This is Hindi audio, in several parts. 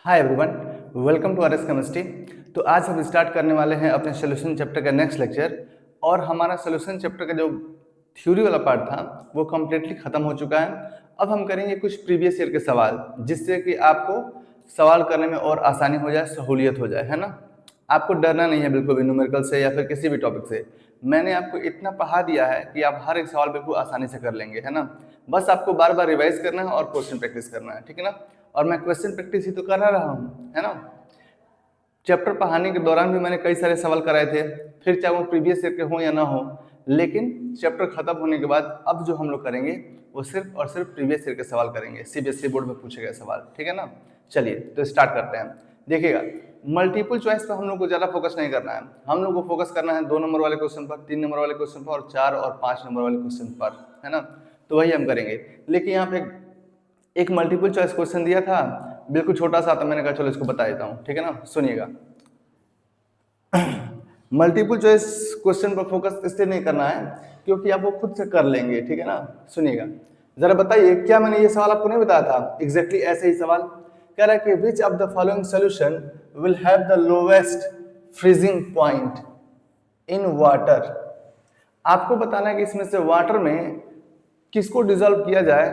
Hi everyone, welcome to RS chemistry. तो आज हम स्टार्ट करने वाले हैं अपने सोल्यूशन चैप्टर का नेक्स्ट लेक्चर। और हमारा सोल्यूशन चैप्टर का जो थ्योरी वाला पार्ट था वो कम्प्लीटली ख़त्म हो चुका है। अब हम करेंगे कुछ प्रीवियस ईयर के सवाल, जिससे कि आपको सवाल करने में और आसानी हो जाए, सहूलियत हो जाए, है ना। आपको डरना नहीं है बिल्कुल भी न्यूमेरिकल से या फिर किसी भी टॉपिक से। मैंने आपको इतना पढ़ा दिया है कि आप हर एक सवाल बिल्कुल आसानी से कर लेंगे, है ना। बस आपको बार बार रिवाइज करना है और क्वेश्चन प्रैक्टिस करना है, ठीक है ना। और मैं क्वेश्चन प्रैक्टिस ही तो कर रहा हूँ, है ना। चैप्टर पढ़ाने के दौरान भी मैंने कई सारे सवाल कराए थे, फिर चाहे वो प्रीवियस ईयर के हों या ना हो। लेकिन चैप्टर खत्म होने के बाद अब जो हम लोग करेंगे वो सिर्फ और सिर्फ प्रीवियस ईयर के सवाल करेंगे, सीबीएसई बोर्ड में पूछे गए सवाल, ठीक है ना। चलिए तो स्टार्ट करते हैं। देखिएगा, मल्टीपल चॉइस पर हम लोग को ज़्यादा फोकस नहीं करना है। हम लोग को फोकस करना है 2 नंबर वाले क्वेश्चन पर, 3 नंबर वाले क्वेश्चन पर और 4 और 5 नंबर वाले क्वेश्चन पर, है ना। तो वही हम करेंगे। लेकिन यहाँ पे एक मल्टीपल चॉइस क्वेश्चन दिया था, बिल्कुल छोटा सा, तो मैंने कहा चलो इसको बता देता हूँ, ठीक है ना। सुनिएगा, मल्टीपल चॉइस क्वेश्चन पर फोकस इसलिए नहीं करना है क्योंकि आप वो खुद से कर लेंगे, ठीक है ना। सुनिएगा, जरा बताइए, क्या मैंने ये सवाल आपको नहीं बताया था? एग्जैक्टली ऐसे ही सवाल कह रहा है कि which of the following solution will have the lowest freezing point in water. आपको बताना है कि इसमें से वाटर में किसको डिजोल्व किया जाए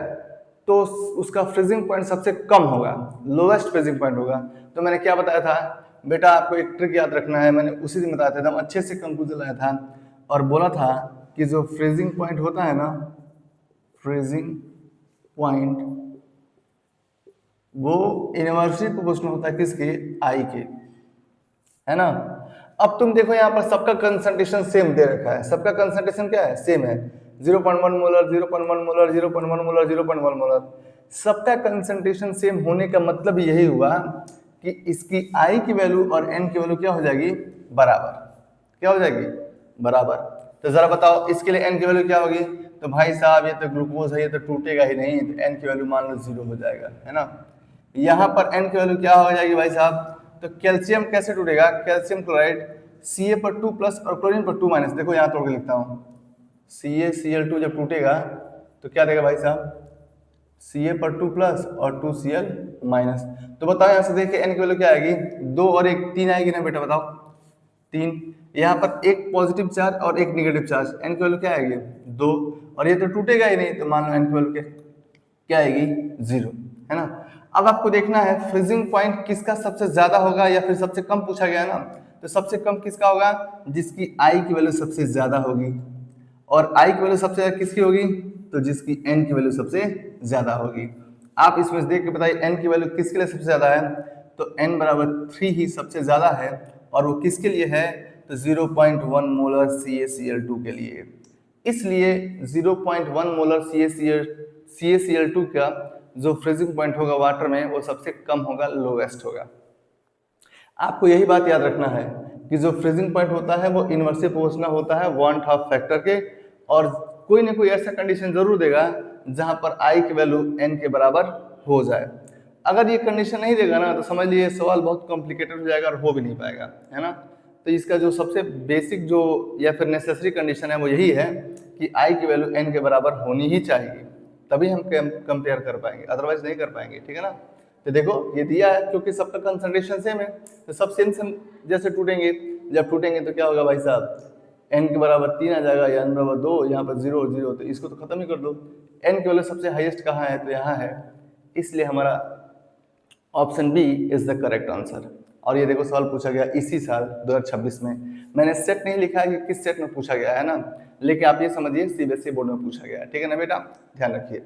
तो उसका फ्रीजिंग पॉइंट सबसे कम होगा, लोवेस्ट फ्रीजिंग पॉइंट होगा। तो मैंने क्या बताया था बेटा, आपको एक ट्रिक याद रखना है। मैंने उसी दिन बताया था, एकदम अच्छे से कंक्लूजन लाया था और बोला था कि जो फ्रीजिंग पॉइंट होता है ना, फ्रीजिंग पॉइंट वो इनवर्सली प्रोपोर्शनल होता है किसके? आई के, है ना। अब तुम देखो यहाँ पर सबका कंसंट्रेशन सेम दे रखा है। सबका कंसंट्रेशन क्या है? सेम है, 0.1 मोलर, 0.1 मोलर, 0.1 मोलर, 0.1 मोलर। सबका कंसंट्रेशन सेम होने का मतलब यही हुआ कि इसकी आई की वैल्यू और एन की वैल्यू क्या हो जाएगी? बराबर। क्या हो जाएगी? बराबर। तो जरा बताओ इसके लिए एन की वैल्यू क्या होगी? तो भाई साहब ये तो ग्लूकोज है, ये तो टूटेगा ही नहीं, तो एन की वैल्यू मान लो 0 हो जाएगा, है ना। यहाँ पर एन की वैल्यू क्या हो जाएगी भाई साहब? तो कैल्शियम कैसे टूटेगा? कैल्शियम क्लोराइड Ca पर 2 प्लस और क्लोरीन पर 2 माइनस। देखो यहाँ तोड़ के लिखता हूँ, CaCl2 जब टूटेगा तो क्या देगा भाई साहब? Ca पर 2 प्लस और 2Cl माइनस। तो बताओ यहाँ से देखिए एन की वैल्यू क्या आएगी? 2 और 1 3 आएगी ना बेटा, बताओ 3। यहाँ पर एक पॉजिटिव चार्ज और एक निगेटिव चार्ज, एन की वैल्यू क्या आएगी? 2। और ये तो टूटेगा ही नहीं, तो मान लो एन की वैल्यू क्या आएगी? 0, है ना। अब आपको देखना है फ्रीजिंग पॉइंट किसका सबसे ज्यादा होगा या फिर सबसे कम पूछा गया ना। तो सबसे कम किसका होगा? जिसकी आई की वैल्यू सबसे ज्यादा होगी। और आई की वैल्यू सबसे ज्यादा किसकी होगी? तो जिसकी एन की वैल्यू सबसे ज्यादा होगी। आप इसमें से देख के बताइए एन की वैल्यू किसके लिए सबसे ज्यादा है? तो एन बराबर 3 ही सबसे ज्यादा है। और वो किसके लिए है? तो 0.1 मोलर CaCl2 के लिए। इसलिए 0.1 मोलर CaCl2 का जो फ्रीजिंग पॉइंट होगा वाटर में वो सबसे कम होगा, लोवेस्ट होगा। आपको यही बात याद रखना है कि जो फ्रीजिंग पॉइंट होता है वो इनवर्सली प्रोपोर्शनल होता है 1/2 फैक्टर के। और कोई ना कोई ऐसा कंडीशन जरूर देगा जहां पर आई की वैल्यू एन के बराबर हो जाए। अगर ये कंडीशन नहीं देगा ना तो समझ लीजिए सवाल बहुत कॉम्प्लिकेटेड हो जाएगा और हो भी नहीं पाएगा, है ना। तो इसका जो सबसे बेसिक जो या फिर नेसेसरी कंडीशन है वो यही है कि आई की वैल्यू एन के बराबर होनी ही चाहिए, तभी हम कंपेयर कर पाएंगे, अदरवाइज नहीं कर पाएंगे, ठीक है ना। तो देखो ये दिया है क्योंकि सबका कंसंट्रेशन सेम है, तो सब सेम सेम जैसे टूटेंगे। जब टूटेंगे तो क्या होगा भाई साहब? एन के बराबर 3 आ जाएगा, या एन बराबर 2, यहाँ पर 0 0, तो इसको तो खत्म ही कर दो। एन की वैल्यू सबसे हाईएस्ट कहाँ है? तो यहाँ है। इसलिए हमारा option B is the correct answer. और ये देखो सवाल पूछा गया इसी साल 2026 में। मैंने सेट नहीं लिखा है कि किस सेट में पूछा गया है ना, लेकिन आप ये समझिए सीबीएसई बोर्ड में पूछा गया है, ठीक है ना बेटा। ध्यान रखिए,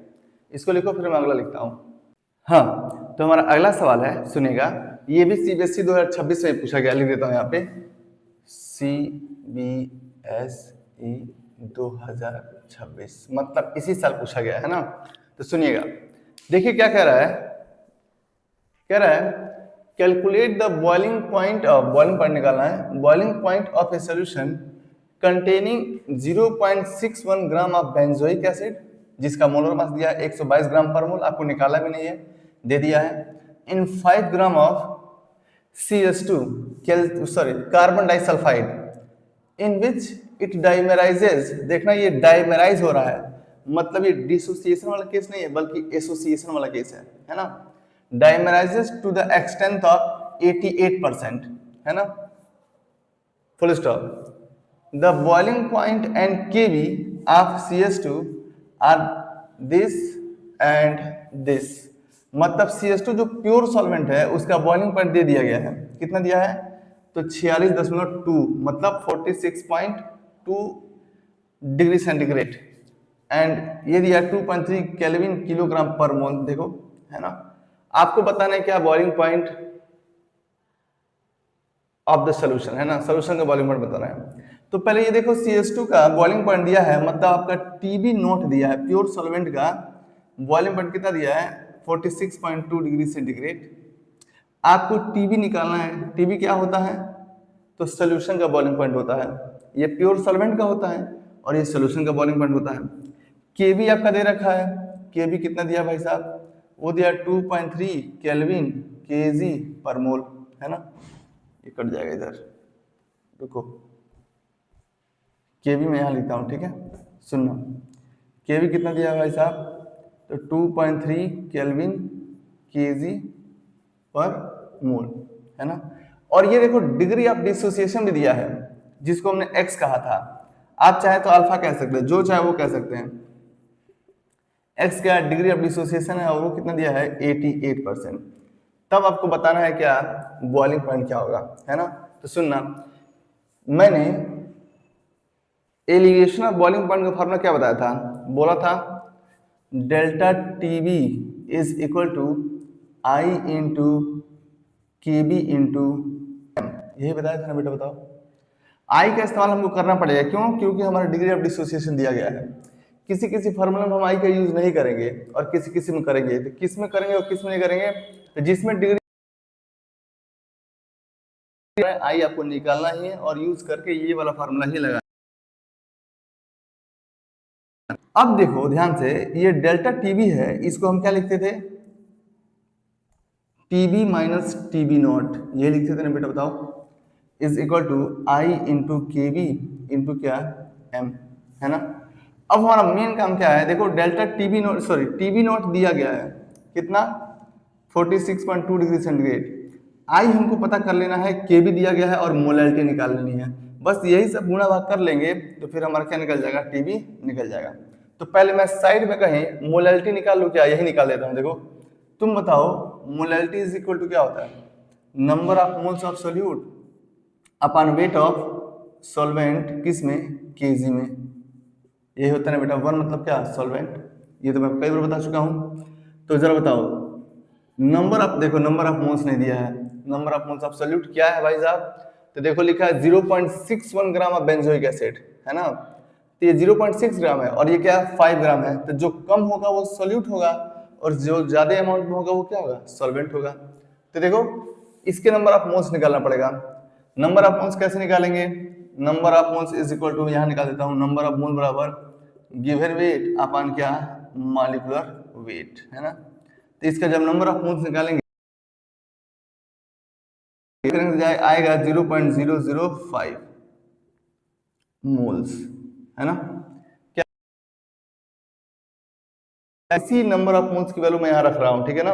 इसको लिखो फिर मैं अगला लिखता हूँ। हाँ, तो हमारा अगला सवाल है, सुनिएगा। ये भी सीबीएसई 2026 में पूछा गया, लिख देता हूँ यहाँ पे, CBSE 2026 मतलब इसी साल पूछा गया है ना। तो सुनिएगा, देखिए क्या कह रहा है। कह रहा है calculate the boiling point of, boiling point निकालना है, boiling point of a solution containing 0.61 gram of benzoic acid, जिसका मोलर मास दिया है 122 ग्राम पर मोल, आपको निकाला भी नहीं है, दे दिया है, in 5 gram of CH2 carbon disulphide in which it dimerises. देखना ये डाइमेराइज हो रहा है, मतलब ये डिसोसिएशन वाला केस नहीं है बल्कि एसोसिएशन वाला केस है ना। Dimerises to the extent of 88%, है ना, full stop. The boiling point and Kb of CS2 are this and this. मतलब CS2 जो प्योर सॉल्वेंट है उसका बॉइलिंग पॉइंट दे दिया गया है, कितना दिया है, तो 46.2 मतलब 46.2 डिग्री सेंटीग्रेड, एंड ये दिया 2.3 केल्विन किलोग्राम पर मोल, देखो, है ना। आपको बताना है क्या, boiling point of the solution, है ना, सोल्यूशन का बॉइलिंग पॉइंट बताना है। तो पहले ये देखो CS2 का बॉइलिंग पॉइंट दिया है, मतलब आपका TB नोट दिया है, प्योर सॉल्वेंट का बॉइलिंग पॉइंट कितना दिया है, 46.2 डिग्री सेंटीग्रेड। आपको TB निकालना है। TB क्या होता है, तो सोल्यूशन का बॉइलिंग पॉइंट होता है, ये प्योर सॉल्वेंट का होता है और ये सोल्यूशन का बॉइलिंग पॉइंट होता है। KB आपका दे रखा है, KB कितना दिया भाई साहब, वो दिया 2.3 केल्विन kg पर मोल, है ना। ये कट जाएगा इधर, रुको, KB मैं यहाँ लिखता हूँ, ठीक है, सुनना। KB कितना दिया भाई साहब, तो 2.3 केल्विन kg पर मोल, है ना। और ये देखो डिग्री ऑफ डिसोसिएशन भी दिया है, जिसको हमने x कहा था, आप चाहे तो अल्फा कह सकते हैं, जो चाहे वो कह सकते हैं। x का डिग्री ऑफ डिसोसिएशन है और वो कितना दिया है, 88%। तब आपको बताना है क्या, बॉइलिंग पॉइंट क्या होगा, है ना। तो सुनना, मैंने एलिगेशन ऑफ बॉइलिंग पॉइंट का फॉर्मूला क्या बताया था, बोला था delta TB is equal to I into KB into M, यही बताया था ना बेटा, बताओ। I का इस्तेमाल हमको करना पड़ेगा, क्यों, क्योंकि हमारा डिग्री ऑफ डिसोसिएशन दिया गया है। किसी किसी फॉर्मूला में हम I का यूज नहीं करेंगे और किसी किसी में करेंगे, तो किस में करेंगे और किस में नहीं करेंगे, तो जिसमें डिग्री I आपको निकालना ही है और यूज करके ये वाला फॉर्मूला ही लगा। अब देखो ध्यान से, ये डेल्टा TB है, इसको हम क्या लिखते थे, TB माइनस TB नॉट, ये लिखते थे ना बेटा, बताओ, is equal to I into KB into क्या, M, है ना। अब हमारा मेन काम क्या है, देखो delta TB not, sorry TB not दिया गया है कितना, 46.2 डिग्री सेंटीग्रेड। I हमको पता कर लेना है, KB दिया गया है और मोलैलिटी निकाल लेनी है, बस यही सब गुणा भाग कर लेंगे तो फिर हमारा क्या निकल जाएगा, TB निकल जाएगा। तो पहले मैं साइड में कहीं मोलैलिटी निकाल लूँ क्या, यही निकाल लेता हूँ। देखो तुम बताओ, मोलैलिटी इज इक्वल टू क्या होता है, number of moles of solute upon weight of solvent, किस में, केजी में, यही होता है ना बेटा। वन मतलब क्या, सॉल्वेंट, ये तो मैं कई बार बता चुका हूँ। तो जरा बताओ, नंबर ऑफ, देखो नंबर ऑफ मोल्स नहीं दिया है, number of moles of solute क्या है भाई साहब, तो देखो लिखा है 0.61 ग्राम ऑफ बेंजोइक एसिड, है ना। तो ये 0.6 ग्राम है और ये क्या है, 5 ग्राम है। तो जो कम होगा वो सोल्यूट होगा और जो ज्यादा अमाउंट में होगा वो क्या होगा, सॉल्वेंट होगा। तो देखो इसके नंबर ऑफ मोल्स निकालना पड़ेगा। नंबर ऑफ मोल्स कैसे निकालेंगे, number of moles is equal to, यहाँ निकाल देता हूँ, नंबर ऑफ मोल बराबर गिवन वेट अपॉन क्या, मॉलिक्यूलर वेट, है ना। तो इसका जब नंबर ऑफ मोल्स निकालेंगे आएगा 0.005 मोल्स, है ना। क्या इसी नंबर ऑफ मोल्स की वैल्यू मैं यहाँ रख रहा हूँ, ठीक है ना।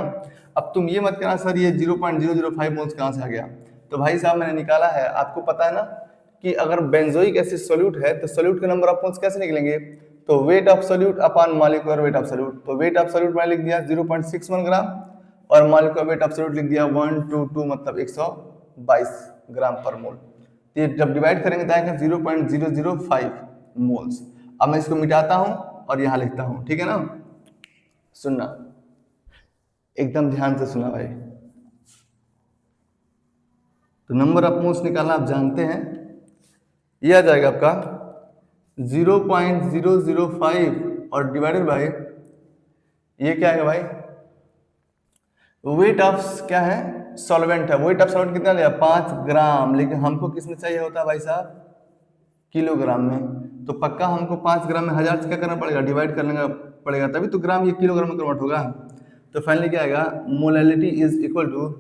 अब तुम ये मत कहना सर ये 0.005 मोल्स कहाँ से आ गया, तो भाई साहब मैंने निकाला है। आपको पता है ना कि अगर बेंजोइक एसिड सोल्यूट है तो सोल्यूट के नंबर ऑफ मोल्स कैसे निकलेंगे, तो weight of solute upon molecular weight of solute. तो वेट ऑफ सोल्यूट मैंने लिख दिया 0.61 ग्राम और मॉलिक्यूलर वेट ऑफ सोल्यूट लिख दिया 122 मतलब 122 ग्राम पर मोल। तो ये जब डिवाइड करेंगे तो आएगा 0.005 मोल्स। अब मैं इसको मिटाता हूँ और यहाँ लिखता हूँ, ठीक है ना। सुनना, एकदम ध्यान से सुना भाई। तो नंबर ऑफ मोल्स निकालना आप जानते हैं, यह आ जाएगा आपका 0.005 और डिवाइडेड बाय ये क्या है भाई, वेट ऑफ क्या है, सॉल्वेंट है। वेट ऑफ सॉल्वेंट कितना लिया, 5 ग्राम, लेकिन हमको किस में चाहिए होता है भाई साहब, किलोग्राम में। तो पक्का हमको 5 ग्राम में 1000 से क्या करना पड़ेगा, डिवाइड करना पड़ेगा, तभी तो ग्राम ये किलोग्राम में कन्वर्ट होगा। तो फाइनली क्या आएगा, मोलैलिटी इज इक्वल टू,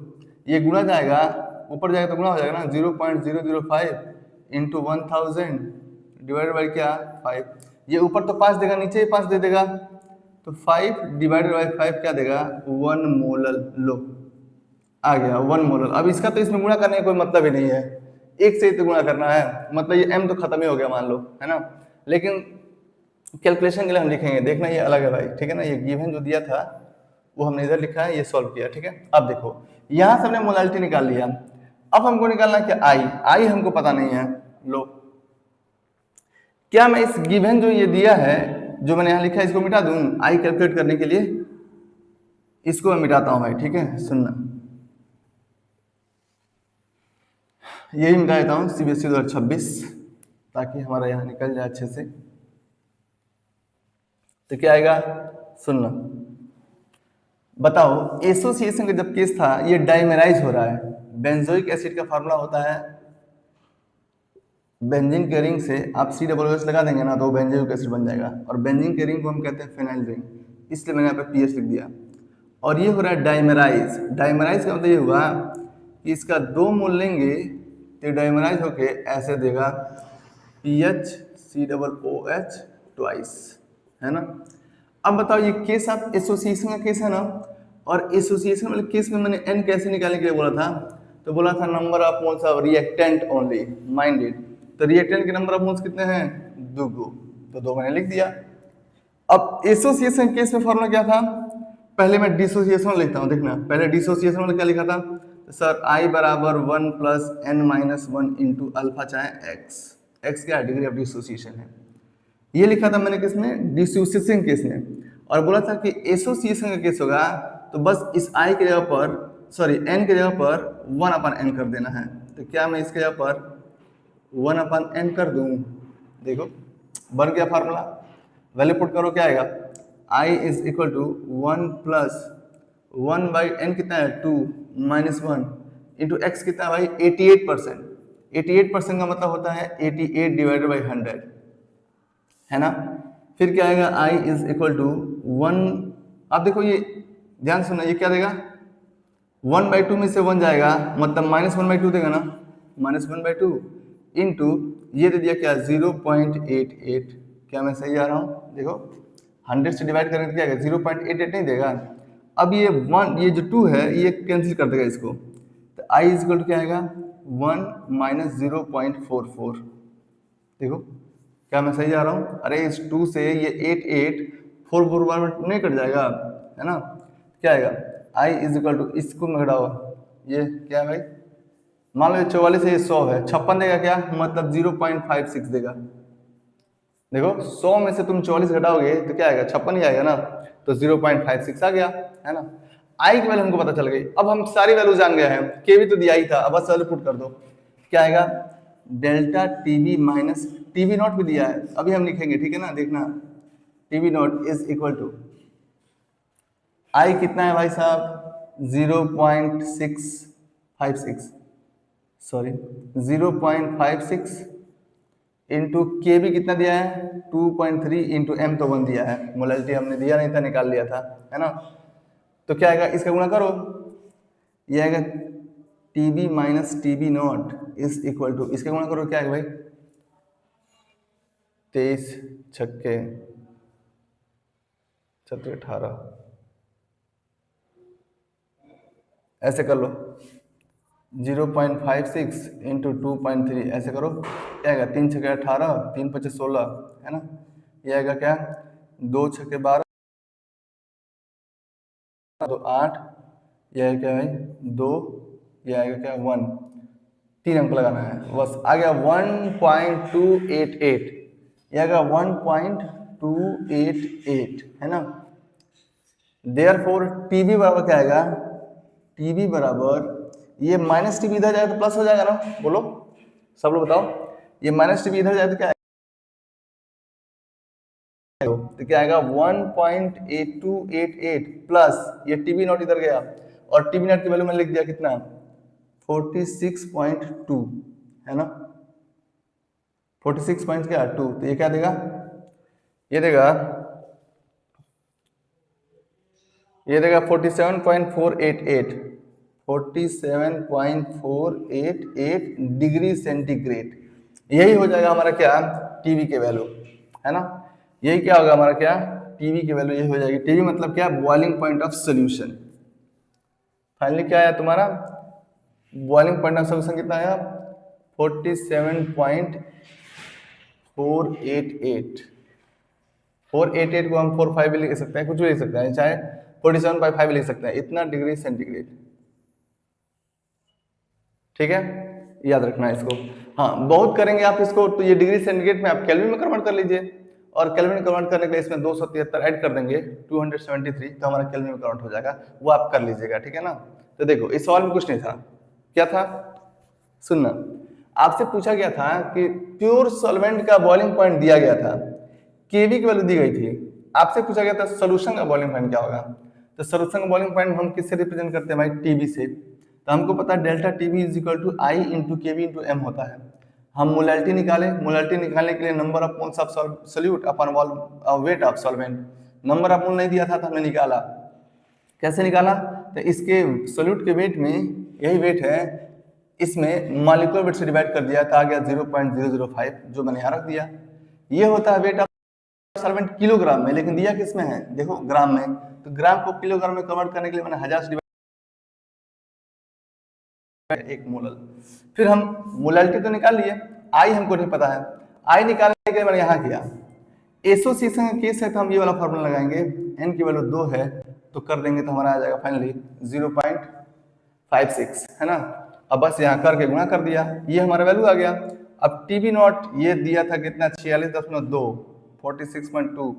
ये गुणा जाएगा, ऊपर जाएगा तो गुणा हो जाएगा ना, 0.005 इंटू 1000 डिवाइड बाई क्या 5। ये ऊपर तो 5 देगा, नीचे ही 5 दे देगा, तो 5 डिवाइडेड बाई 5 क्या देगा 1 मोलर। लो आ गया 1 मोलर। अब इसका तो इसमें गुणा करने का कोई मतलब ही नहीं है, एक से ही तो गुणा करना है, मतलब ये m तो खत्म ही हो गया मान लो, है ना। लेकिन कैलकुलेशन के लिए हम लिखेंगे, देखना ये अलग है भाई, ठीक है ना। ये गिवन जो दिया था वो हमने इधर लिखा है, ये सॉल्व किया, ठीक है। अब देखो यहाँ से हमने मोलालिटी निकाल लिया, अब हमको निकालना है क्या आई हमको पता नहीं है। लो क्या मैं इस गिवन जो ये दिया है, जो मैंने यहाँ लिखा है, इसको मिटा दूं आई कैलकुलेट करने के लिए? इसको मैं मिटाता हूं भाई, ठीक है, सुनना। यही मिटा देता हूँ CBSE 2026, ताकि हमारा यहाँ निकल जाए अच्छे से। तो क्या आएगा सुनना, बताओ एसोसिएशन का जब केस था ये डाइमेराइज हो रहा है। बेंजोइक एसिड का फार्मूला होता है बेंजीन के रिंग से आप COOH लगा देंगे ना तो बेंजोइक एसिड बन जाएगा, और बेंजीन के रिंग को हम कहते हैं फेनाइल रिंग, इसलिए मैंने यहाँ पे PH लिख दिया। और ये हो रहा है डाइमेराइज। डाइमेराइज का मतलब ये हुआ कि इसका 2 मोल लेंगे तो डाइमेराइज होके ऐसे देगा PHCOOH ट्वाइस, है ना। अब बताओ ये केस आप एसोसिएशन का केस है ना, और एसोसिएशन वाले केस में मैंने n कैसे निकालने के लिए बोला था, तो बोला था number of moles of reactant only minded. तो रिएक्टेंट के नंबर ऑफ मोल्स कितने हैं 2, तो 2 मैंने लिख दिया। अब एसोसिएशन केस में फॉर्मूला क्या था, पहले मैं डिसोसिएशन लिखता हूँ, देखना पहले डिसोसिएशन वाला क्या लिखा था, तो सर I बराबर 1 प्लस n-1 इंटू अल्फा चाहे x क्या डिग्री ऑफ डिसोसिएशन है, ये लिखा था मैंने किसमें डिसोसिएशन केस में। और बोला था कि एसोसिएशन का केस होगा तो बस इस I की जगह पर n की जगह पर 1/n कर देना है। तो क्या मैं इसके जगह पर 1/n कर दूं, देखो बन गया फार्मूला, वैल्यू पुट करो क्या आएगा I is equal to 1 plus 1/n कितना है 2 माइनस 1 इंटू x कितना है भाई 88%। 88% का मतलब होता है 88 डिवाइडेड बाई 100, है ना। फिर क्या आएगा I इज इक्वल टू 1, अब देखो ये ध्यान सुनना, ये क्या देगा 1/2 में से 1 जाएगा मतलब -1/2 देगा ना, -1/2 इंटू ये दे दिया क्या 0.88। क्या मैं सही आ रहा हूँ, देखो 100 से डिवाइड करेंगे तो क्या आएगा 0.88 नहीं देगा। अब ये 1 ये जो 2 है ये कैंसिल कर देगा इसको, तो I इज इक्वल टू क्या आएगा 1 माइनस 0.44। देखो क्या मैं सही जा रहा हूँ, अरे इस 2 से ये 88 4 बार में नहीं कट जाएगा, है ना। क्या आएगा I इज इक्वल टू, इसको में घटाओ, ये क्या है भाई, मान लो 44 है ये 100 है, 56 देगा क्या मतलब 0.56 देगा। देखो 100 में से तुम 44 घटाओगे तो क्या आएगा 56 ही आएगा ना, तो 0.56 आ गया, है ना। आई की वैल्यू हमको पता चल गई। अब हम सारी वैल्यू जान गए हैं, के भी तो दिया ही था, अब बस वैल्यू पुट कर दो। क्या आएगा delta TB minus TB not भी दिया है, अभी हम लिखेंगे, ठीक है ना। देखना TB not is equal to I कितना है भाई साहब 0.656 सॉरी 0.56 इंटू के भी कितना दिया है 2.3 इंटू एम तो 1 दिया है, मोलालिटी हमने दिया नहीं था निकाल लिया था, है ना। तो क्या आएगा इसका गुणा करो, ये आएगा TB minus TB not is equal to, इसका गुणा करो क्या आएगा भाई 23 छक्के 18, ऐसे कर लो 0.56 इंटू 2.3 ऐसे करो, क्या आएगा 3 छक्के 18 3 5 16, है ना। ये आएगा क्या 2 छक्के 12 तो 8, ये आएगा क्या भाई 2, ये आएगा क्या 1, 3 अंक लगाना है बस, आ गया 1.288, ये आएगा 1.288, है ना। देयरफॉर टीबी बराबर क्या आएगा, टीबी बराबर ये माइनस टीबी इधर जाए तो प्लस हो जाएगा ना, बोलो सब लोग बताओ, ये माइनस टीबी इधर जाए तो क्या आएगा, तो क्या आएगा 1.8288 प्लस ये टीबी नॉट इधर गया, और टीबी नॉट की वैल्यू मैंने लिख दिया कितना 46.2, है ना 46.2, तो ये क्या देगा, ये देगा 47.488 डिग्री सेंटीग्रेड, यही हो जाएगा हमारा क्या टीबी के वैल्यू, है ना। यही क्या होगा हमारा क्या टीवी की वैल्यू ये हो जाएगी, टीवी मतलब क्या, boiling point of solution. Finally क्या आया तुम्हारा, बॉइलिंग पॉइंट ऑफ सोल्यूशन कितना आया, 47.488। 488 को हम 45 भी लिख सकते हैं, कुछ भी लिख सकते हैं, चाहे 47.5 लिख सकते हैं, इतना डिग्री सेंटीग्रेड। ठीक है, याद रखना है इसको। हाँ, बहुत करेंगे आप इसको तो ये डिग्री सेंटीग्रेड में आप केल्विन में कन्वर्ट कर लीजिए, और केल्विन में कन्वर्ट करने के लिए इसमें 273 ऐड कर देंगे, 273, तो हमारा केल्विन में कन्वर्ट हो जाएगा, वो आप कर लीजिएगा। ठीक है ना। तो देखो इस सवाल में कुछ नहीं था, क्या था, सुनना, आपसे पूछा गया था कि प्योर सॉल्वेंट का बॉइलिंग पॉइंट दिया गया था, केवी की वैल्यू दी गई थी, आपसे पूछा गया था सोल्यूशन का बॉइलिंग पॉइंट क्या होगा। तो सोल्यूशन का बॉइलिंग पॉइंट हम किससे रिप्रेजेंट करते हैं भाई, टीबी से। तो हमको पता है delta TB is equal to I into Kb into M होता है। हम मोलैलिटी निकाले, मोलैलिटी निकालने के लिए number of moles of solute upon weight of solvent, number of mole नहीं दिया था तो हमने निकाला, कैसे निकाला, तो इसके सोल्यूट के वेट में यही वेट है, इसमें मॉलिक्यूलर वेट से डिवाइड कर दिया तो आ गया 0.005, जो मैंने यहाँ रख दिया। ये होता है वेट ऑफ सॉल्वेंट किलोग्राम में, लेकिन दिया किस में है, देखो ग्राम में, तो ग्राम को किलोग्राम में कन्वर्ट करने के लिए मैंने 1000 से डिवाइड, एक मोलल। फिर हम मोलैलिटी तो निकाल लिए, आई हमको नहीं पता है, आई निकालने के लिए मैंने यहाँ किया, एसोसिएशन का केस है तो हम ये वाला फॉर्मूला लगाएंगे, एन की वैल्यू 2 है तो कर देंगे तो हमारा आ जाएगा फाइनली 0.56, है ना। अब बस यहाँ करके गुणा कर दिया, ये हमारा वैल्यू आ गया। अब टीबी नॉट ये दिया था कितना, 46.2, 46.2,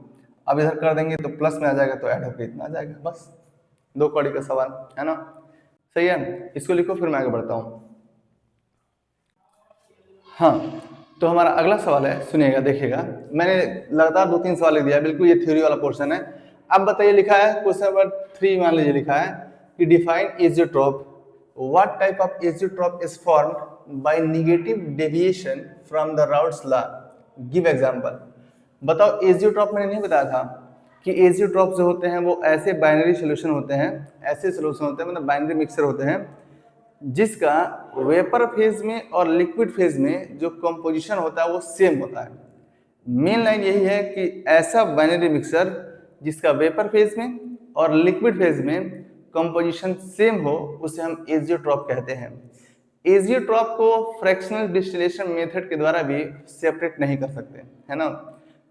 अब इधर कर देंगे तो प्लस में आ जाएगा, तो ऐड होकर इतना आ जाएगा, बस 2 कौड़ी का सवाल, है ना। सही है, इसको लिखो फिर मैं आगे बढ़ता हूँ। हाँ, तो हमारा अगला सवाल है, सुनिएगा देखिएगा, मैंने लगातार 2-3 सवाल लिख दिया, बिल्कुल ये थ्योरी वाला पोर्शन है। अब बताइए, लिखा है क्वेश्चन नंबर 3 मान लीजिए, लिखा है कि define azeotrope, what type of azeotrope is formed by negative deviation from the routes law, give example. बताओ, एजियोट्रॉप मैंने नहीं बताया था कि एजियोट्रॉप जो होते हैं वो ऐसे बाइनरी सोल्यूशन होते हैं, ऐसे सोल्यूशन होते हैं, मतलब बाइनरी मिक्सर होते हैं जिसका वेपर फेज में और लिक्विड फेज में जो कंपोजिशन होता है वो सेम होता है। मेन लाइन यही है कि ऐसा बाइनरी मिक्सर जिसका वेपर फेज में और लिक्विड फेज में कंपोजिशन सेम हो, उसे हम एजियोट्रॉप कहते हैं। एजियोट्रॉप को फ्रैक्शनल डिस्टिलेशन मेथड के द्वारा भी सेपरेट नहीं कर सकते, है ना,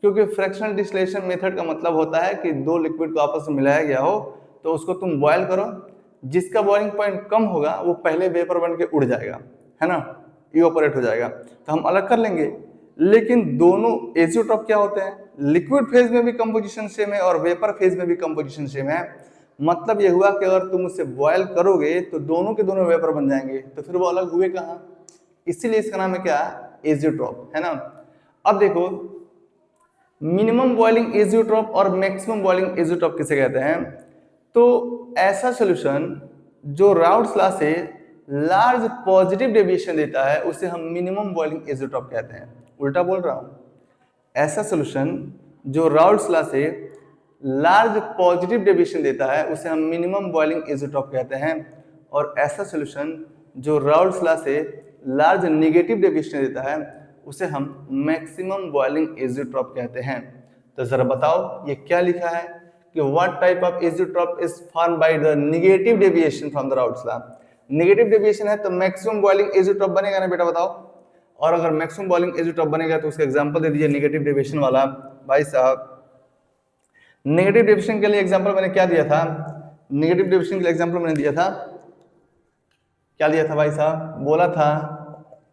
क्योंकि फ्रैक्शनल डिस्टिलेशन मेथड का मतलब होता है कि 2 लिक्विड को आपस में मिलाया गया हो तो उसको तुम बॉयल करो, जिसका बॉइलिंग पॉइंट कम होगा वो पहले वेपर बन के उड़ जाएगा, है ना, इवापोरेट हो जाएगा, तो हम अलग कर लेंगे। लेकिन दोनों एजियोट्रॉप क्या होते हैं, लिक्विड फेज में भी कंपोजिशन सेम है और वेपर फेज में भी कंपोजिशन सेम है। मतलब ये हुआ कि अगर तुम उसे बॉयल करोगे तो दोनों के दोनों वेपर बन जाएंगे, तो फिर वो अलग हुए कहाँ, इसीलिए इसका नाम है क्या, एजियोट्रॉप, है ना। अब देखो, मिनिमम बॉइलिंग एजियोट्रॉप और मैक्सिमम बॉइलिंग एजियोट्रॉप किसे कहते हैं, तो ऐसा सॉल्यूशन जो राउट्स लॉ से लार्ज पॉजिटिव डेविएशन देता है उसे हम मिनिमम बॉइलिंग एजियोट्रॉप कहते हैं। उल्टा बोल रहा हूं, ऐसा सॉल्यूशन जो राउट्स लॉ से लार्ज पॉजिटिव डेविएशन देता है उसे हम मिनिमम बॉइलिंग एजियोट्रॉप कहते हैं, और ऐसा सॉल्यूशन जो राउट्स लॉ से लार्ज नेगेटिव डेविएशन देता है उसे हम मैक्सिमम बॉइलिंग एजियोट्रॉप कहते हैं। तो जरा बताओ ये क्या लिखा है कि what type of azeotrope is formed by the negative deviation from the routes law. Negative deviation है तो मैक्सिमम बॉइलिंग एजियोट्रॉप बनेगा ना बेटा, बताओ। और अगर मैक्सिमम बॉइलिंग एजियोट्रॉप बनेगा तो उसका एग्जांपल दे दीजिए नेगेटिव डेविएशन वाला। भाई साहब, नेगेटिव डेविएशन के लिए एग्जांपल मैंने क्या दिया था, नेगेटिव डेविएशन के लिए एग्जांपल मैंने दिया था, क्या दिया था भाई साहब, बोला था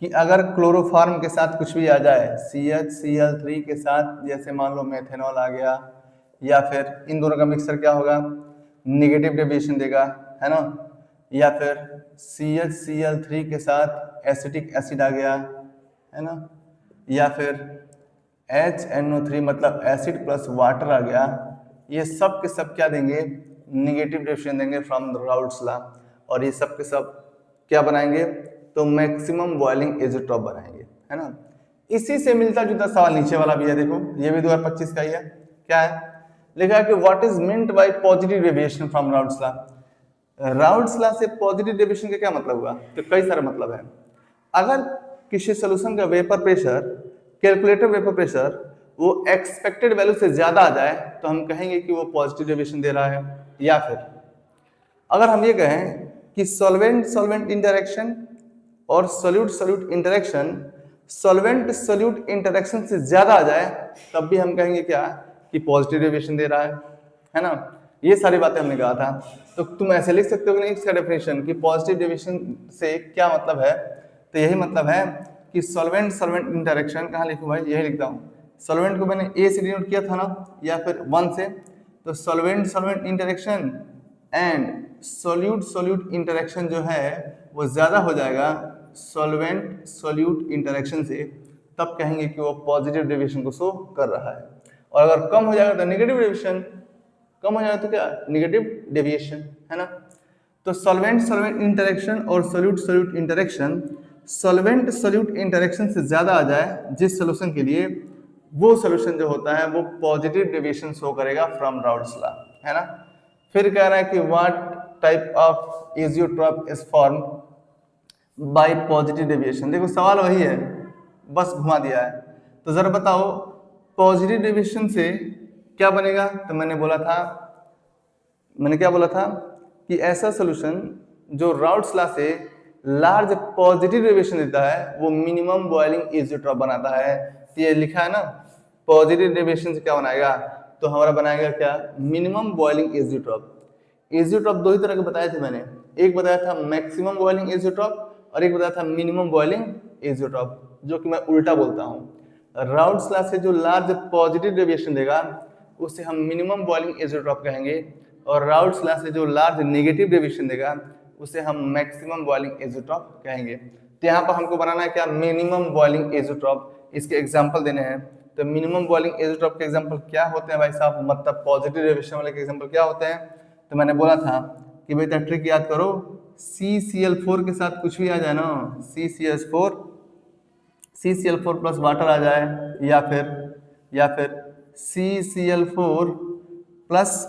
कि अगर क्लोरोफॉर्म के साथ कुछ भी आ जाए, CHCl3 के साथ, जैसे मान लो मेथेनॉल आ गया, या फिर इन दोनों का मिक्सचर क्या होगा, नेगेटिव डेविएशन देगा, है ना, या फिर CHCl3 के साथ एसिटिक एसिड आ गया, है ना, या फिर HNO3 मतलब एसिड प्लस वाटर आ गया, ये सब के सब क्या देंगे, नेगेटिव डेविएशन देंगे फ्रॉम द राउट्स लॉ, और ये सब के सब क्या बनाएंगे, तो मैक्सिमम बॉइलिंग एजियोट्रॉप बनाएंगे, है ना। इसी से मिलता जुलता सवाल नीचे वाला भी है, देखो ये भी 2025 का ही है। क्या है, लिखा है कि what is meant by positive deviation from Raoult's law. Raoult's law से पॉजिटिव डेविएशन का क्या मतलब हुआ, तो कई सारे मतलब है। अगर किसी सोल्यूशन का vapour pressure, calculated vapour pressure वो एक्सपेक्टेड वैल्यू से ज्यादा आ जाए तो हम कहेंगे कि वो पॉजिटिव डेविएशन दे रहा है। या फिर अगर हम ये कहें कि सॉल्वेंट सॉल्वेंट इंटरेक्शन और solute solute interaction solvent solute interaction से ज्यादा आ जाए तब भी हम कहेंगे क्या कि पॉजिटिव डेविएशन दे रहा है ना। ये सारी बातें हमने कहा था। तो तुम ऐसे लिख सकते हो कि नहीं इसका डेफिनेशन कि पॉजिटिव डेविएशन से क्या मतलब है। तो यही मतलब है कि सॉल्वेंट सॉल्वेंट इंटरेक्शन, कहाँ लिखूं भाई, यही लिखता हूँ। सॉल्वेंट को मैंने ए से डिनोट किया था ना, या फिर 1 से। तो solvent solvent interaction and solute solute interaction जो है वो ज्यादा हो जाएगा सॉल्वेंट सोल्यूट इंटरेक्शन से, तब कहेंगे कि वो पॉजिटिव डेविएशन को शो कर रहा है। और अगर कम हो जाएगा तो नेगेटिव डेविएशन, कम हो जाएगा तो क्या, नेगेटिव डेविएशन, है ना। तो सॉल्वेंट सॉल्वेंट इंटरेक्शन और solute solute interaction, solvent solute interaction से ज्यादा आ जाए जिस सोल्यूशन के लिए, वो सोल्यूशन जो होता है वो पॉजिटिव डेविएशन शो करेगा फ्रॉम राउल्ट्स लॉ, है ना। फिर कह रहा है कि what type of azeotrope is formed by positive deviation. देखो सवाल वही है, बस घुमा दिया है। तो जरा बताओ पॉजिटिव डेविएशन से क्या बनेगा। तो मैंने क्या बोला था कि ऐसा सोल्यूशन जो राउल्ट्स लॉ से लार्ज पॉजिटिव डेविएशन देता है वो मिनिमम बॉइलिंग एजियोट्रॉप बनाता है। तो ये लिखा है ना, पॉजिटिव डेविएशन से क्या बनाएगा, तो हमारा बनाएगा क्या, मिनिमम बॉइलिंग एजियोट्रॉप। एजियोट्रॉप दो ही तरह के बताए थे मैंने, एक बताया था मैक्सिमम बॉइलिंग एजियोट्रॉप और एक बताया था मिनिमम बॉइलिंग एजियोट्रॉप, जो कि मैं उल्टा बोलता हूँ। राउल्ट्स लॉ से जो लार्ज पॉजिटिव डेविएशन देगा उसे हम मिनिमम बॉइलिंग एजियोट्रॉप कहेंगे, और राउल्ट्स लॉ से जो लार्ज नेगेटिव डेविएशन देगा उसे हम मैक्सिमम बॉइलिंग एजियोट्रॉप कहेंगे। तो यहाँ पर हमको बनाना है क्या, मिनिमम बॉइलिंग एजियोट्रॉप। इसके एग्जाम्पल देने हैं। तो मिनिमम बॉइलिंग एजियोट्रॉप के एग्जाम्पल क्या होते हैं भाई साहब, मतलब पॉजिटिव डेविएशन वाले के एग्जाम्पल क्या होते हैं। तो मैंने बोला था कि बेटा ट्रिक याद करो, CCl4 के साथ कुछ भी आ जाए ना, CCl4 प्लस वाटर आ जाए, या फिर CCl4 प्लस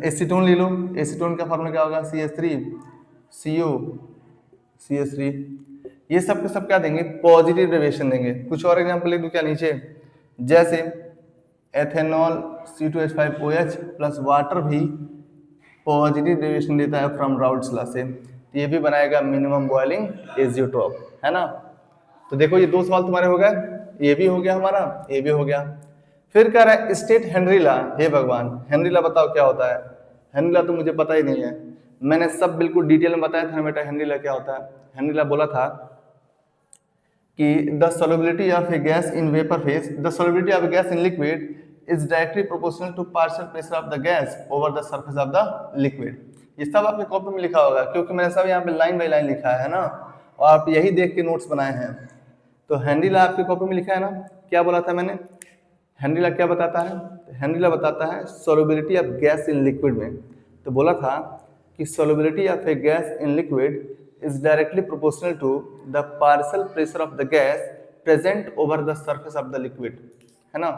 एसीटोन ले लो। एसीटोन का फॉर्मूला क्या होगा, CH3CO, ये सब के सब क्या देंगे, पॉजिटिव डेविएशन देंगे। कुछ और एग्जांपल लिख दूं क्या नीचे, जैसे एथेनॉल C2H5OH प्लस वाटर भी पॉजिटिव डेविएशन देता है फ्रॉम राउल्ट्स लॉ से, तो ये भी बनाएगा मिनिमम बॉइलिंग एजियोट्रॉप, है ना। तो देखो ये दो सवाल तुम्हारे हो गए, ये भी हो गया हमारा, ये भी हो गया। फिर कह रहा है स्टेट हेनरी लॉ। हे भगवान, हेनरी लॉ बताओ क्या होता है। हेनरी लॉ तो मुझे पता ही नहीं है, मैंने सब बिल्कुल डिटेल में बताया था बेटा हेनरी लॉ क्या होता है। हेनरी लॉ बोला था कि the solubility of a gas in vapour phase, the solubility of a gas in liquid is directly proportional to partial pressure of the gas over the surface of the liquid. ये सब आपके कॉपी में लिखा होगा, क्योंकि मैंने सब यहाँ पे लाइन बाई लाइन लिखा है ना, और आप यही देख के नोट्स बनाए हैं। तो हेनरी लॉ आपके कॉपी में लिखा है ना, क्या बोला था मैंने, हेनरी लॉ क्या बताता है, हेनरी लॉ बताता है solubility of gas in liquid में। तो बोला था कि solubility of a gas in liquid is directly proportional to the partial pressure of the gas present over the surface of the liquid, है ना।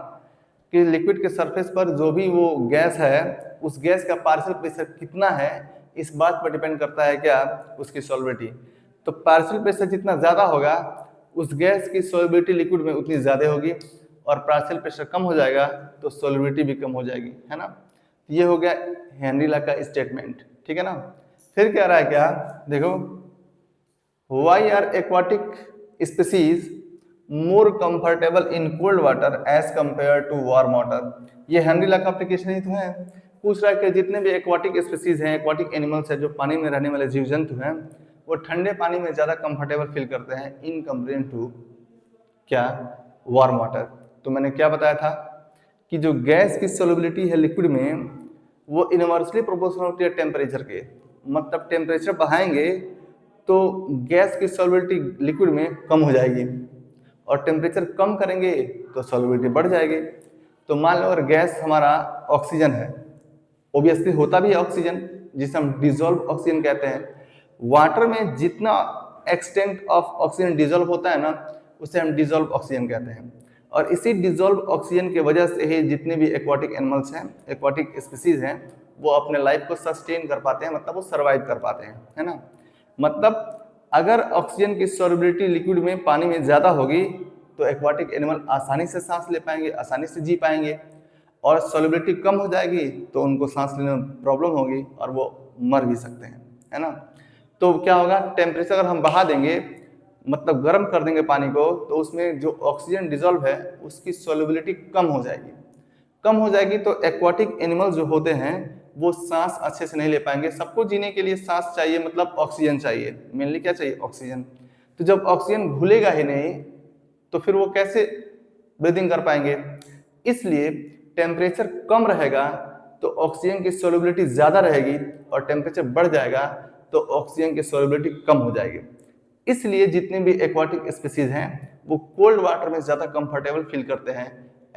कि लिक्विड के सरफेस पर जो भी वो गैस है उस गैस का पार्शियल प्रेशर कितना है इस बात पर डिपेंड करता है क्या, उसकी सॉल्युबिलिटी। तो पार्शियल प्रेशर जितना ज्यादा होगा उस गैस की सॉल्युबिलिटी लिक्विड में उतनी ज्यादा होगी, और पार्शियल प्रेशर कम हो जाएगा तो सॉल्युबिलिटी भी कम हो जाएगी, है ना। ये हो गया हेनरी लॉ का स्टेटमेंट, ठीक है ना। फिर कह रहा है क्या, देखो, why are aquatic species more comfortable in cold water as compared to warm water। ये हेनरी लॉ का एप्लीकेशन ही तो है। पूछ रहा है कि जितने भी एक्वाटिक स्पीसीज हैं, एक्वाटिक एनिमल्स हैं, जो पानी में रहने वाले जीव जंतु हैं, वो ठंडे पानी में ज्यादा कंफर्टेबल फील करते हैं इन कंपेरिजन टू क्या, वार्म वाटर। तो मैंने क्या बताया था कि जो गैस की सॉल्युबिलिटी है लिक्विड में वो इनवर्सली प्रोपोर्शनल होती है टेम्परेचर के, मतलब टेम्परेचर बढ़ाएंगे तो गैस की सॉल्युबिलिटी लिक्विड में कम हो जाएगी, और टेम्परेचर कम करेंगे तो सॉल्युबिलिटी बढ़ जाएगी। तो मान लो अगर गैस हमारा ऑक्सीजन है, ओबियसली होता भी है ऑक्सीजन, जिसे हम डिजोल्व ऑक्सीजन कहते हैं। वाटर में जितना एक्सटेंट ऑफ ऑक्सीजन डिजोल्व होता है ना, उसे हम डिजोल्व ऑक्सीजन कहते हैं। और इसी डिजोल्व ऑक्सीजन की वजह से ही जितने भी एक्वाटिक एनिमल्स हैं, एक्वाटिक स्पीसीज हैं, वो अपने लाइफ को सस्टेन कर पाते हैं, मतलब वो सर्वाइव कर पाते हैं, है ना। मतलब अगर ऑक्सीजन की सॉल्युबिलिटी लिक्विड में पानी में ज़्यादा होगी तो एक्वाटिक एनिमल आसानी से सांस ले पाएंगे, आसानी से जी पाएंगे, और सॉल्युबिलिटी कम हो जाएगी तो उनको सांस लेने में प्रॉब्लम होगी और वो मर भी सकते हैं, है ना। तो क्या होगा, टेम्परेचर अगर हम बढ़ा देंगे, मतलब गर्म कर देंगे पानी को, तो उसमें जो ऑक्सीजन डिजोल्व है उसकी सॉल्युबिलिटी कम हो जाएगी। कम हो जाएगी तो एक्वाटिक एनिमल्स जो होते हैं वो सांस अच्छे से नहीं ले पाएंगे। सबको जीने के लिए सांस चाहिए, मतलब ऑक्सीजन चाहिए, मेनली क्या चाहिए, ऑक्सीजन। तो जब ऑक्सीजन घुलेगा ही नहीं तो फिर वो कैसे ब्रीदिंग कर पाएंगे। इसलिए टेम्परेचर कम रहेगा तो ऑक्सीजन की सॉल्युबिलिटी ज़्यादा रहेगी, और टेम्परेचर बढ़ जाएगा तो ऑक्सीजन की सॉल्युबिलिटी कम हो जाएगी। इसलिए जितने भी एक्वाटिक स्पीसीज हैं वो कोल्ड वाटर में ज़्यादा कंफर्टेबल फील करते हैं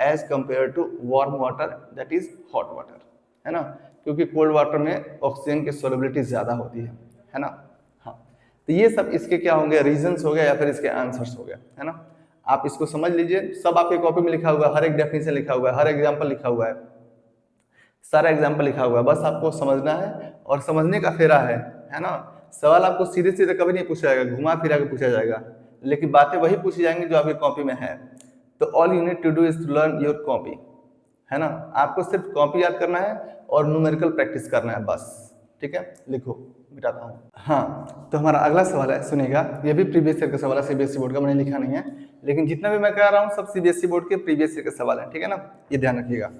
as compare to warm water, that is hot water, है ना, क्योंकि कोल्ड वाटर में ऑक्सीजन की सॉल्युबिलिटी ज़्यादा होती है ना। हाँ, तो ये सब इसके क्या होंगे, रीजंस हो गए या फिर इसके आंसर्स हो गए, है ना। आप इसको समझ लीजिए, सब आपके कॉपी में लिखा हुआ है, हर एक डेफिनेशन लिखा हुआ है, हर एग्जाम्पल लिखा हुआ है, सारा एग्जाम्पल लिखा हुआ है, बस आपको समझना है और समझने का फेरा है ना। सवाल आपको सीधे सीधे कभी नहीं पूछा जाएगा, घुमा फिरा के पूछा जाएगा, लेकिन बातें वही पूछी जाएंगी जो आपकी कॉपी में है। तो all you need to do is to learn your copy, है ना। आपको सिर्फ कॉपी याद करना है और न्यूमेरिकल प्रैक्टिस करना है बस, ठीक है। लिखो, मिटाता हूँ। हाँ, तो हमारा अगला सवाल है, सुनिएगा, ये भी प्रीवियस ईयर का सवाल है, सीबीएसई बोर्ड का, मैंने लिखा नहीं है, लेकिन जितना भी मैं कह रहा हूँ सब सीबीएसई बोर्ड के प्रीवियस ईयर के सवाल है, ठीक है ना, ये ध्यान रखिएगा।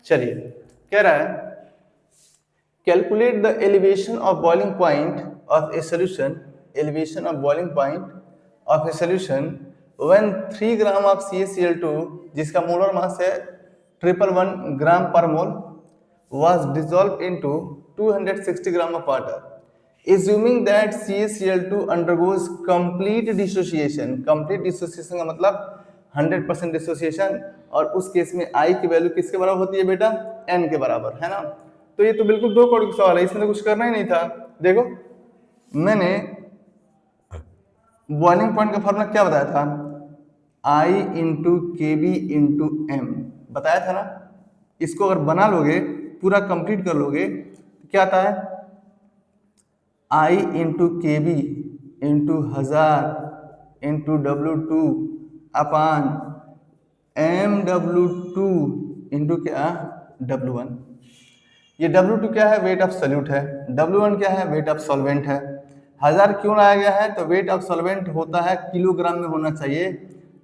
चलिए, कह रहा है calculate the elevation of boiling point of a solution, elevation of boiling point of a solution when 3 gram of CaCl2 जिसका मोलर मास है 111 ग्राम पर मोल was dissolved into 260 gram of water. Assuming that CaCl2 undergoes complete dissociation, complete dissociation का मतलब 100% dissociation, और उस केस में I की वैल्यू किसके बराबर होती है बेटा, N के बराबर, है ना। तो ये तो बिल्कुल 2 करोड़ का सवाल है, इसमें तो कुछ करना ही नहीं था। देखो, मैंने बॉइलिंग पॉइंट का फॉर्मूला क्या बताया था, I into KB into M बताया था ना। इसको अगर बना लोगे, पूरा कंप्लीट कर लोगे, तो क्या आता है, I into KB into 1000 into W2 upon MW2 into क्या, W1। ये W2 क्या है, वेट ऑफ सॉल्यूट है, W1 क्या है, वेट ऑफ सॉल्वेंट है। 1000 क्यों लाया गया है, तो वेट ऑफ सॉल्वेंट होता है किलोग्राम में होना चाहिए,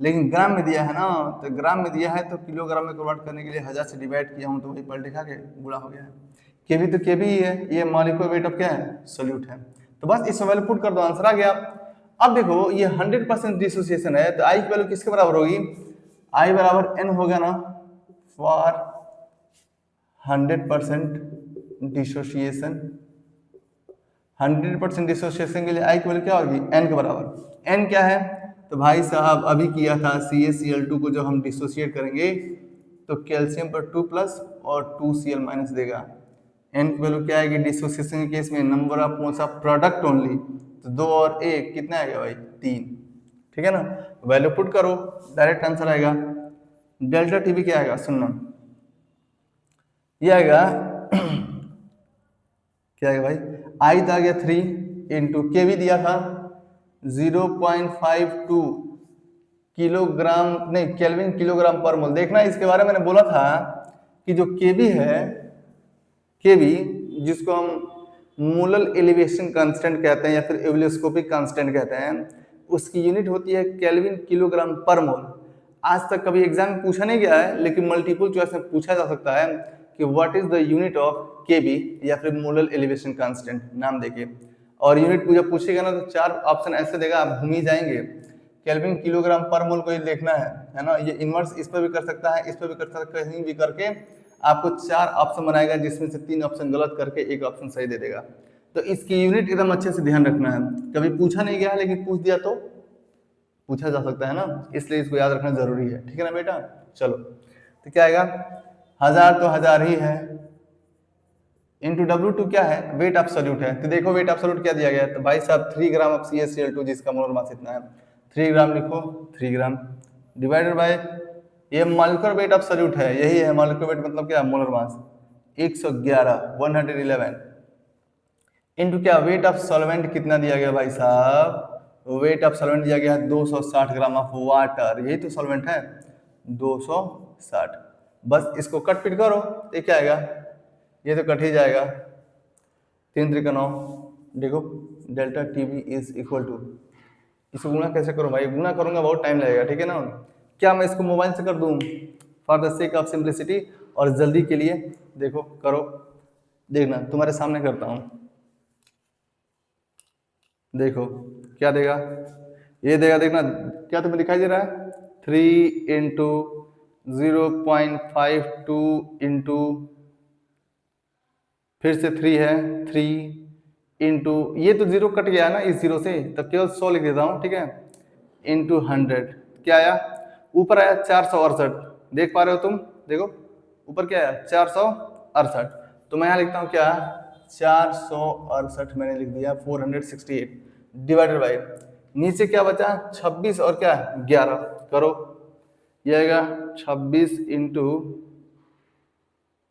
लेकिन ग्राम में दिया है ना, तो ग्राम में दिया है तो किलोग्राम में कन्वर्ट करने के लिए 1000 से डिवाइड किया हूँ, तो वही पलटे खा के गुणा हो गया है। केबी तो केबी ही है, ये मॉलिक्यूलर वेट ऑफ क्या है, सोल्यूट है। तो बस इस वैल्यू पुट कर दो, आंसर आ गया। अब देखो, ये 100% डिसोसिएशन है, तो आई की वैल्यू किसके बराबर होगी, आई बराबर n होगा ना, फॉर 100% डिसोसिएशन। 100% डिसोसिएशन के लिए आई की वैल्यू क्या होगी, n के बराबर। n क्या है, तो भाई साहब अभी किया था CaCl2 को जब हम डिसोसिएट करेंगे तो कैल्शियम पर 2+ और 2Cl- देगा। n की वैल्यू क्या आएगी, डिसोसिएशन के केस में number of moles of product only, तो 2 और 1 कितना आएगा भाई, 3, ठीक है ना। वैल्यू पुट करो, डायरेक्ट आंसर आएगा। डेल्टा टीवी क्या आएगा, सुनना, ये आएगा क्या आएगा भाई, आई था गया 3 इंटू केवी दिया था 0.52 किलोग्राम, नहीं केल्विन किलोग्राम पर मोल। देखना, इसके बारे में मैंने बोला था कि जो केवी है, केवी जिसको हम मोलर एलिवेशन कांस्टेंट कहते हैं या फिर एवलियोस्कोपिक कांस्टेंट कहते हैं, उसकी यूनिट होती है केल्विन किलोग्राम पर मोल। आज तक कभी एग्जाम में पूछा नहीं गया है, लेकिन मल्टीपल चॉइस में पूछा जा सकता है कि what is the unit of KV या फिर मोलर एलिवेशन कांस्टेंट, नाम देके। और यूनिट जब पूछेगा ना तो 4 ऑप्शन ऐसे देगा, आप घूम ही जाएंगे। केल्विन किलोग्राम पर मोल को ही देखना है ना। ये इनवर्स इस पर भी कर सकता है, इस पर भी कर सकता है, कहीं भी करके आपको 4 ऑप्शन बनाएगा, जिसमें से 3 ऑप्शन गलत करके 1 ऑप्शन सही दे देगा। तो इसकी यूनिट एकदम अच्छे से ध्यान रखना है। कभी पूछा नहीं गया है, लेकिन पूछ दिया तो पूछा जा सकता है ना, इसलिए इसको याद रखना जरूरी है, ठीक है ना बेटा। चलो, तो क्या आएगा, 1000 तो 1000 ही है, इंटू W2 क्या है, वेट ऑफ सोल्यूट है। तो देखो वेट ऑफ सोल्यूट क्या दिया गया है, तो भाई साहब 3 ग्राम ऑफ CaCl2 जिसका मोलर मास इतना है, 3 ग्राम लिखो, 3 ग्राम डिवाइडेड बाय ये मॉलिक्यूलर वेट ऑफ सोल्यूट है, यही है मॉलिक्यूलर वेट, मतलब क्या, मोलर मास 111 इंटू क्या, वेट ऑफ सॉल्वेंट कितना दिया गया भाई साहब, वेट ऑफ सॉल्वेंट दिया गया है 260 ग्राम ऑफ वाटर, यही तो सॉल्वेंट है 260। बस इसको कट पिट करो तो ये क्या आएगा, ये तो कट ही जाएगा, 3 त्रिक 9। देखो delta T B is equal to, इसको गुना कैसे करूं भाई, गुना करूंगा बहुत टाइम लगेगा, ठीक है ना। क्या मैं इसको मोबाइल से कर दूं for the sake of simplicity और जल्दी के लिए, देखो करो, देखना तुम्हारे सामने करता हूं, देखो क्या देगा, ये देगा, देखना क्या तुम्हें दिखाई दे रहा है, 3 इंटू 0.52 इंटू फिर से 3 है, 3 इंटू ये तो 0 कट गया ना इस 0 से, तब केवल 100 लिख देता हूँ, ठीक है, इंटू 100 क्या आया, ऊपर आया 468, देख पा रहे हो तुम, देखो ऊपर क्या आया 468, तो मैं यहाँ लिखता हूँ क्या 468 मैंने लिख दिया 468 डिवाइडेड बाई, नीचे क्या बचा 26 और क्या 11, करो ये आएगा 26 इंटू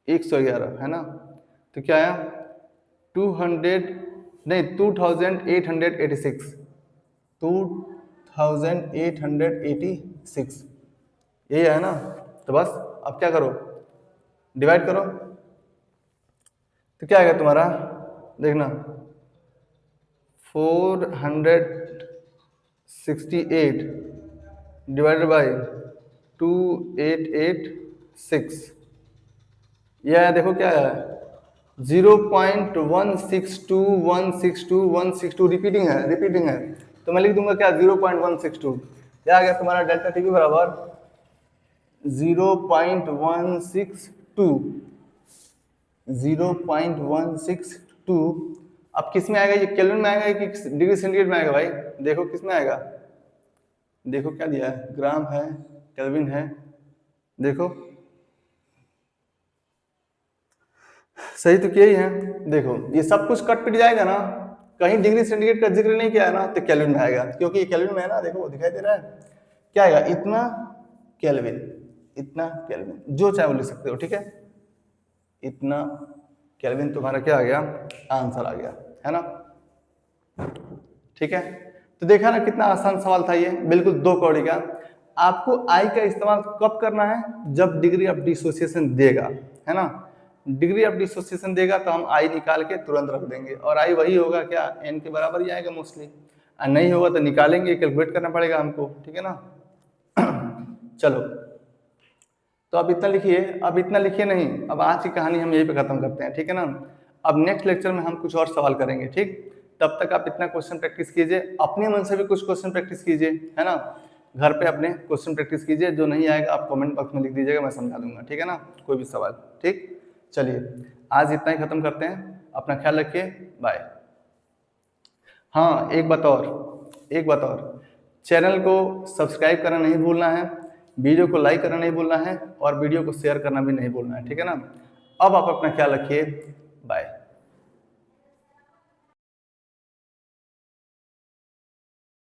111 है ना, तो क्या आया 2886 2886 यही है ना। तो बस अब क्या करो, डिवाइड करो, तो क्या आएगा तुम्हारा, देखना 468 डिवाइडेड बाई 2886, यह है, देखो क्या है 0.162162 रिपीटिंग है, तो मैं लिख दूंगा क्या 0.162, क्या आ गया तुम्हारा डेल्टा टी बी बराबर 0.162। अब किस में आएगा, ये केल्विन में आएगा कि डिग्री सेंटीग्रेड में आएगा भाई, देखो किस में आएगा, देखो क्या दिया है, ग्राम है, केल्विन है, देखो सही तो किया ही है, देखो ये सब कुछ कट पिट जाएगा ना, कहीं डिग्री सेंटीग्रेड का जिक्र नहीं किया है ना, तो केल्विन में आएगा, क्योंकि ये केल्विन में है ना, देखो दिखाई दे रहा है, क्या आएगा इतना केल्विन, इतना केल्विन, जो चाहे वो लिख सकते हो, ठीक है, इतना केल्विन तुम्हारा क्या आ गया, आंसर आ गया, है ना, ठीक है। तो देखा ना कितना आसान सवाल था ये, बिल्कुल 2 कौड़ी का। आपको आई का इस्तेमाल कब करना है, जब डिग्री ऑफ डिसोसिएशन देगा, है ना, डिग्री ऑफ डिसोसिएशन देगा तो हम आई निकाल के तुरंत रख देंगे, और आई वही होगा क्या एन के बराबर ही आएगा मोस्टली, और नहीं होगा तो निकालेंगे, कैलकुलेट करना पड़ेगा हमको, ठीक है ना। चलो तो अब इतना लिखिए, अब इतना लिखिए नहीं, अब आज की कहानी हम यहीं पे खत्म करते हैं, ठीक है ना। अब नेक्स्ट लेक्चर में हम कुछ और सवाल करेंगे, ठीक, तब तक आप इतना क्वेश्चन प्रैक्टिस कीजिए, अपने मन से भी कुछ क्वेश्चन प्रैक्टिस कीजिए, है ना, घर पे अपने क्वेश्चन प्रैक्टिस कीजिए, जो नहीं आएगा आप कमेंट बॉक्स में लिख दीजिएगा, मैं समझा दूंगा, ठीक है ना, कोई भी सवाल, ठीक। चलिए आज इतना ही खत्म करते हैं, अपना ख्याल रखिए, बाय। हाँ एक बात और, चैनल को सब्सक्राइब करना नहीं भूलना है, वीडियो को लाइक करना नहीं भूलना है, और वीडियो को शेयर करना भी नहीं भूलना है, ठीक है ना। अब आप अपना ख्याल रखिए,